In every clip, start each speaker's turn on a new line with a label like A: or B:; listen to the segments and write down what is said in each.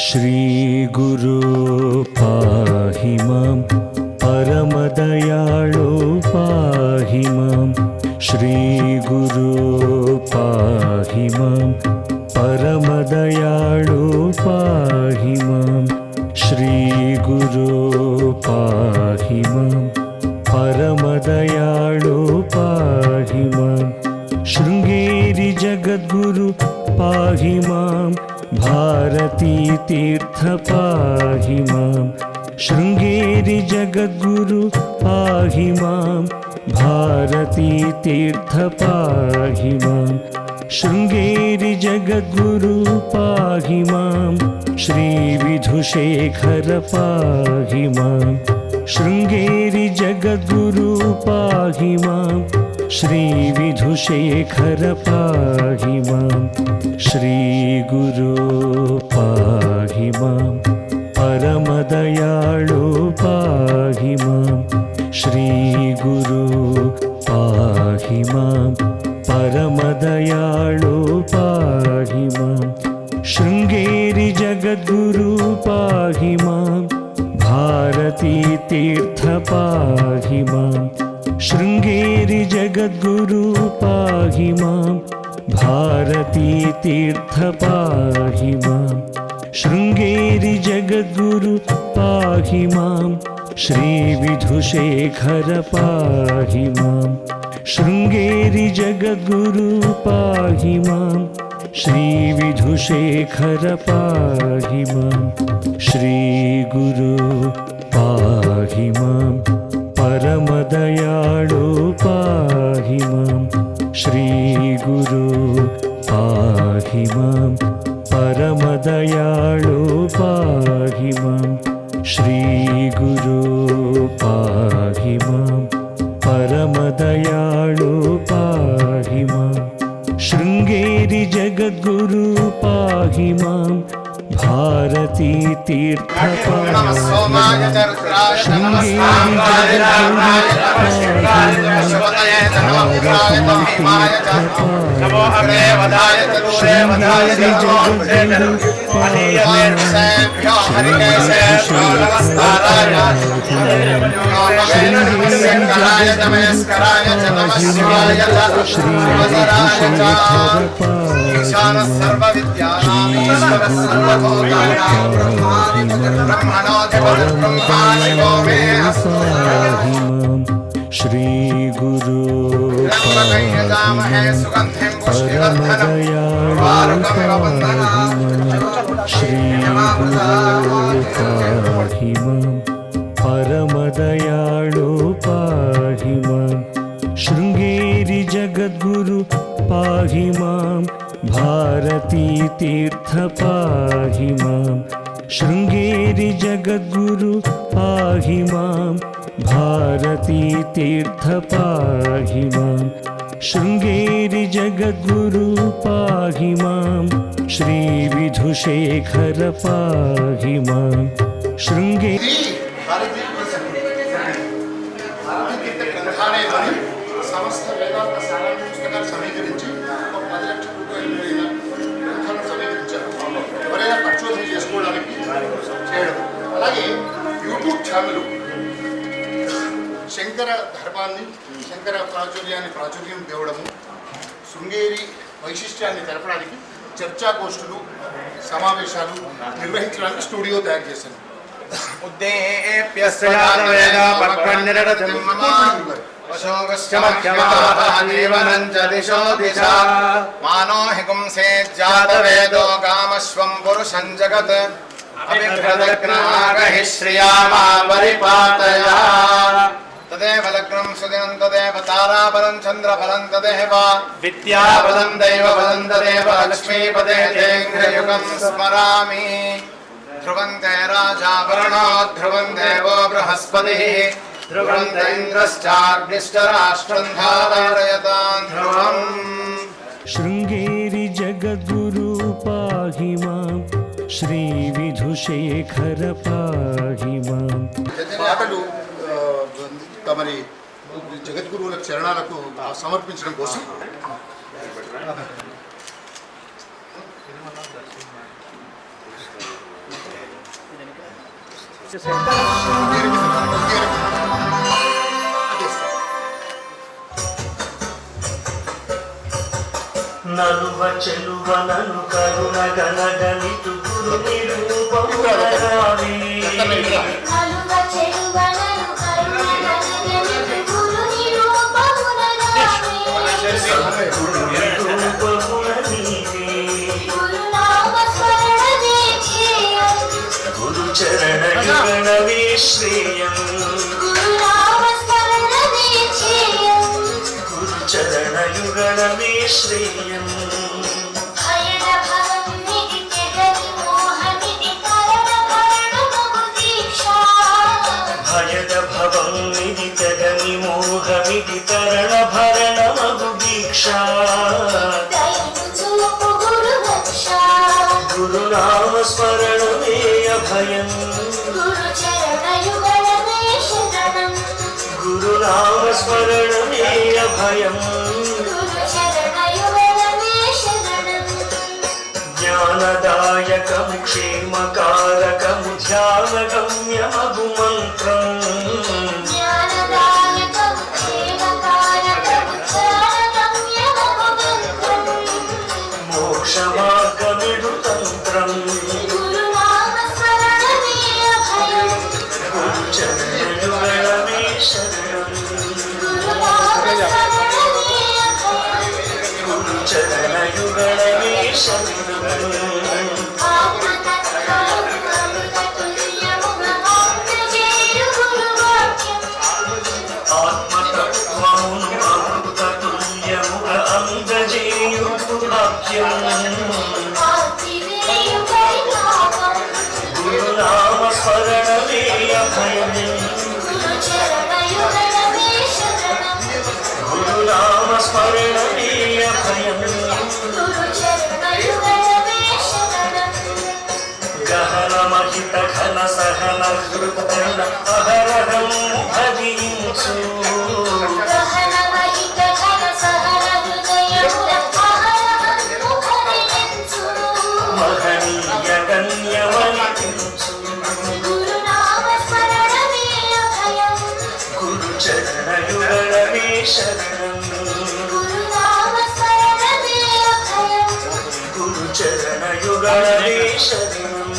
A: श्री गुरु पाहि मां परमदयाळु पाहि मां श्री गुरु पाहि मां परमदयाळु पाहि मां श्री गुरु पाहि मां परमदयाळु पाहि मां शृंगेरी जगद्गुरु पाहि मां भारती तीर्थ पाहि मां शृंगेरी जगद्गुरु पाहि मां भारती तीर्थ पाहि मां शृंगेरी जगद्गुरु पाहि मां श्री विधुशेखर पाहि मां शृंगेरी जगद्गुरु पाहि मां श्री विधुशेखर पाहि मां श्री गुरु पाहि मां परमदयाळु पाहि मां श्री गुरु पाहि मां परमदयाळु पाहि मां शृंगेरी जगद्गुरु पाहि मां भारती तीर्थ पाहि मां शृंगेरी जगद्गुरु पाहि मां भारती तीर्थ पाहि मां शृंगेरी जगद्गुरु पाहि मां श्री विधुशेखर पाहि मां शृंगेरी जगद्गुरु पाहि मां श्री विधुशेखर पाहि मां श्री गुरु पाहि मां परमदयाळु पाहि मां श्री गुरु पाहि मां परमदयाळु पाहि मां श्री गुरु पाहि मां परमदयाळु पाहि मां शृंगेरी जगद्गुरु पाहि मां भारती तीर्थ पाहि मां शृंगेरी श्री गुरु परमदयाळु श्री गुरु पाहि मां परमदयाळु पाहि मां शृंगेरी जगद्गुरु पाहि मां भारती तीर्थ पाहि मां शृंगेरी जगद्गुरु पाहि मां भारती तीर्थ पाहि मां शृंगेरी जगद्गुरु पाहि मां श्री विधुशेखर पाहि मां शृंगेरी
B: సమస్త వేదాంత సారాంశ పుస్తకాలు సమీకరించి ఒక 10 లక్షల రూపాయలు గ్రంథాలను సమీకరించారు. ఎవరైనా పరిశోధన చేసుకోవడానికి చేయడం. అలాగే యూట్యూబ్ ఛానల్ శంకర ధర్మాన్ని శంకర ప్రాచుర్యం తేవడము శృంగేరి వైశిష్ట్యాన్ని తెలపడానికి చర్చాగోష్ఠులు సమావేశాలు నిర్వహించడానికి స్టూడియో తయారు చేశాను.
C: मानो हि पुंसे जातवेदो कामश्वं पुरुषं जगत् अभिभ्रदग्नागहि श्रियामा परिपातया तदेव लग्नं सुदिनं तदेव ताराबलं चन्द्रबलं तदेव विद्याबलं दैवबलं तदेव लक्ष्मीपदे तेऽङ्घ्रयुगं स्मरामि ध्रुवन्ते राजा वरुणो ध्रुवं देवो बृहस्पतिः ध्रुवन्त इन्द्रश्चाग्निश्च राष्ट्रं धारयतां ध्रुवम्
A: शृङ्गेरि जगद्गुरु पाहि मां श्रीविधुशेखर पाहि माम्
B: పాటలు తమరి జగద్గురువుల చరణాలకు సమర్పించడం కోసం
A: నలువ చెలువనను కరుణ గనగనితు గురు నిరూపమురావి గురు చరణ యుగణవే శ్రేయం గురు చరణ యుగణవే శ్రేయం భయద భవం నిధి తగని మోహమిది తరణ భరణ మగు దీక్ష గురునామ స్మరణమే అభయం గురునామ స్మరణమే అభయం జ్ఞానదాయకం క్షేమకారకం ధ్యానగమ్యమగు మంత్రం మోక్షమార్గమిడు తంత్రం గురుచరణయుగళమే శరణం గురుచరణయుగళమే శరణం ఆత్మతత్వమును అమృతతుల్యముగ అందజేయు భాగ్యం గురునామ స్మరణమే అభయం గురునామ స్మరణమే అభయం గహన మహిత ఘన సహన హృదయ అహరహం భజించు మహనీయ గణ్యమనిపించు గురు చరణయుగళమే శరణం గురు చరణయుగళమే శరణం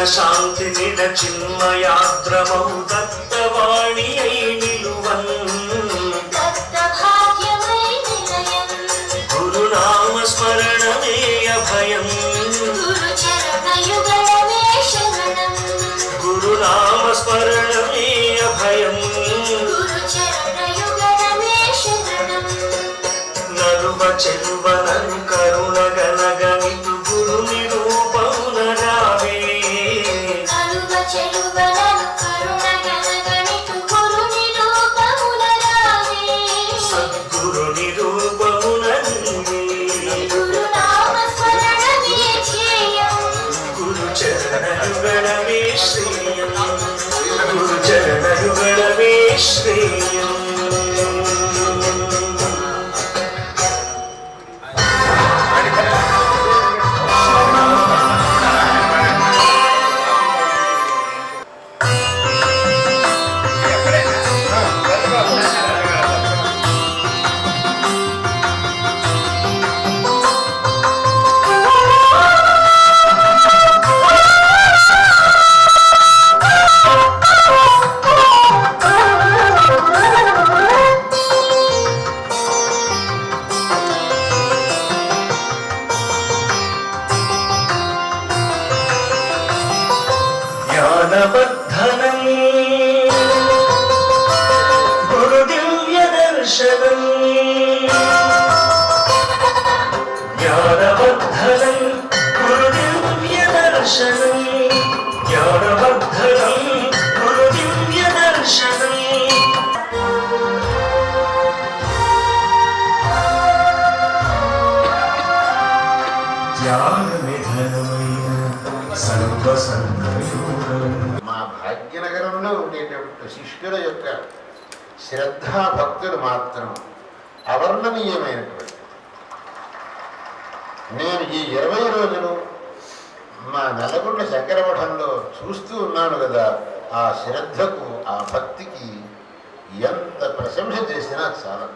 A: శాంతి నిడ చిన్మయాద్రమౌ దత్తవాణి అయి నిలువన్ గురునామ స్మరణమే అభయం గురునామ స్మరణమే అభయం నలువ చెలువనను కరుణ గనగనితు గురు నిరూపమునరావే సద్గురు నిరూపమునరావే గురు చరణయుగళమే శ్రేయం గురు చరణయుగళమే శ్రేయం
C: Ready?
A: దర్శనం జ్ఞానవర్ధనం గురు దివ్య దర్శనం
B: మా భాగ్యనగరంలో ఉండేటటువంటి శిష్యుల యొక్క శ్రద్ధా భక్తులు మాత్రం అవర్ణనీయమైనటువంటి. నేను ఈ 20 రోజులు మా నల్లగొండ శంకరమఠంలో చూస్తూ ఉన్నాను కదా, ఆ శ్రద్ధకు ఆ భక్తికి ఎంత ప్రశంస చేసినా చాలా.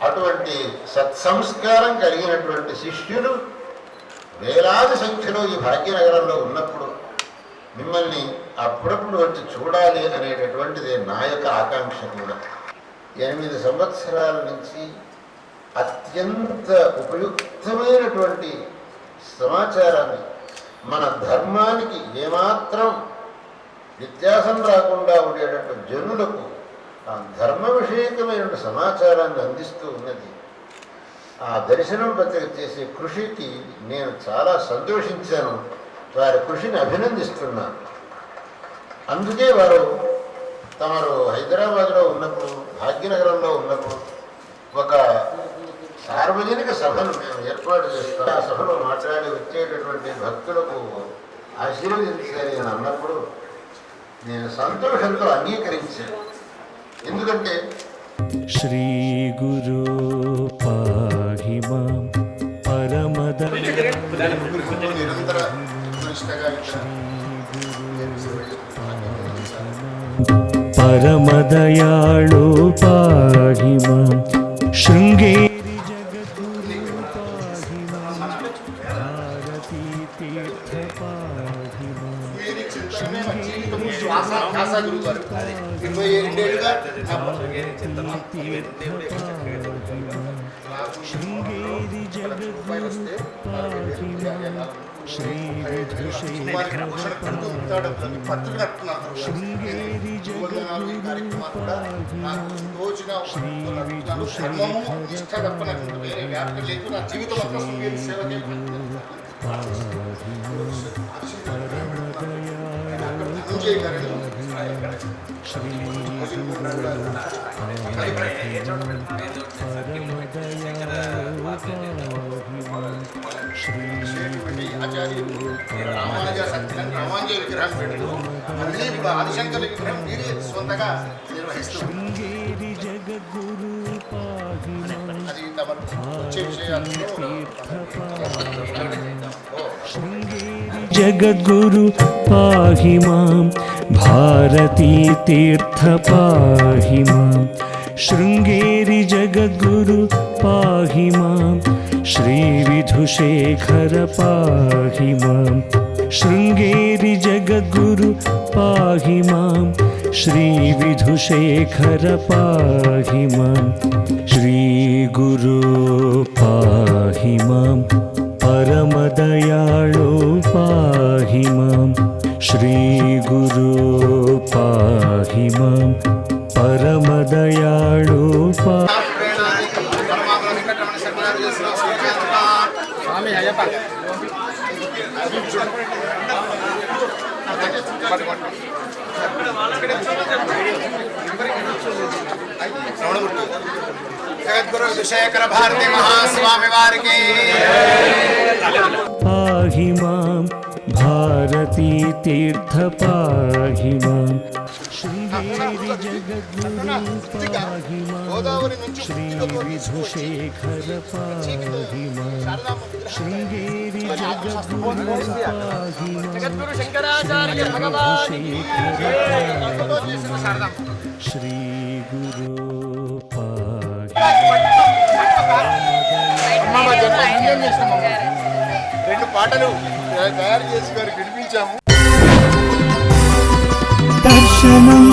B: అటువంటి సత్సంస్కారం కలిగినటువంటి శిష్యులు వేలాది సంఖ్యలో ఈ భాగ్యనగరంలో ఉన్నప్పుడు మిమ్మల్ని అప్పుడప్పుడు వచ్చి చూడాలి అనేటటువంటిది నా యొక్క ఆకాంక్ష కూడా. 8 సంవత్సరాల నుంచి అత్యంత ఉపయుక్తమైనటువంటి సమాచారాన్ని, మన ధర్మానికి ఏమాత్రం వ్యత్యాసం రాకుండా ఉండేటట్టు జనులకు ఆ ధర్మ విషయకమైన సమాచారాన్ని అందిస్తూ ఉన్నది. ఆ దర్శనం పత్రిక చేసే కృషికి నేను చాలా సంతోషించాను, వారి కృషిని అభినందిస్తున్నాను. అందుకే వారు తమరు హైదరాబాద్లో ఉన్నప్పుడు, భాగ్యనగరంలో ఉన్నప్పుడు ఒక సార్వజనిక సభను మేము ఏర్పాటు చేస్తాం. ఆ సభలో మాట్లాడి వచ్చేటటువంటి భక్తులకు ఆశీర్వదించాలి అని అన్నప్పుడు నేను సంతోషంతో అంగీకరించాను. ఎందుకంటే
D: శ్రీ గురు పాహి మాం పరమద
B: నిరంతర
D: పరమదయాళు పాహి మాం శృంగేరి జగద్గురు పాహి మాం భారతీ తీర్థ పాహి మాం
B: శ్వాస ధ్యాస గురువు గారు 22 ఏళ్ళుగా
D: శృంగేరి జగద్గురు పాహి మాం శ్రీ విధుశేఖర
B: పత్రిక కట్టుకున్నారు.
D: శృంగేరి జగద్గురు
B: ధర్మము నిష్ఠ తప్ప నాకు వేరే వ్యాప్తి లేదు. నా జీవితం అంతా శృంగేరి సేవకే. ధనంజయ్ గారు ఆచార్యులు రామాంజయ విగ్రహం పెట్టడం, మళ్ళీ ఆదిశంకర విగ్రహం మీరే సొంతగా నిర్వహిస్తారు. అది తమరు వచ్చే విషయాల్లో
D: జగద్గురు పాహి మాం భారతీ తీర్థ పాహి మాం శృంగేరి జగద్గురు పాహి మాం శ్రీ విధుశేఖర పాహి మాం శృంగేరి జగద్గురు పాహి మాం శ్రీ విధుశేఖర పాహి మాం శ్రీ గురు పాహి మాం పరమదయాళు పాహి మాం శ్రీ గురు పాహి మాం పరమదయాళు
C: స్వామి అయ్యప్ప జగద్గురు విధుశేఖర భారతి మహాస్వామి వారికి
D: పాహి మాం భారతీ తీర్థ పాహి మాం శృంగేరి జగద్గురు పాహి మాం శ్రీ విధుశేఖర పాహి మాం శృంగేరి జగద్గురు పాహి మాం
C: శంకరాచార్య భగవాన్
D: శ్రీ గురు పాహి
B: 2 పాటలు తయారు చేసి వారికి వినిపించాము.
D: దర్శనం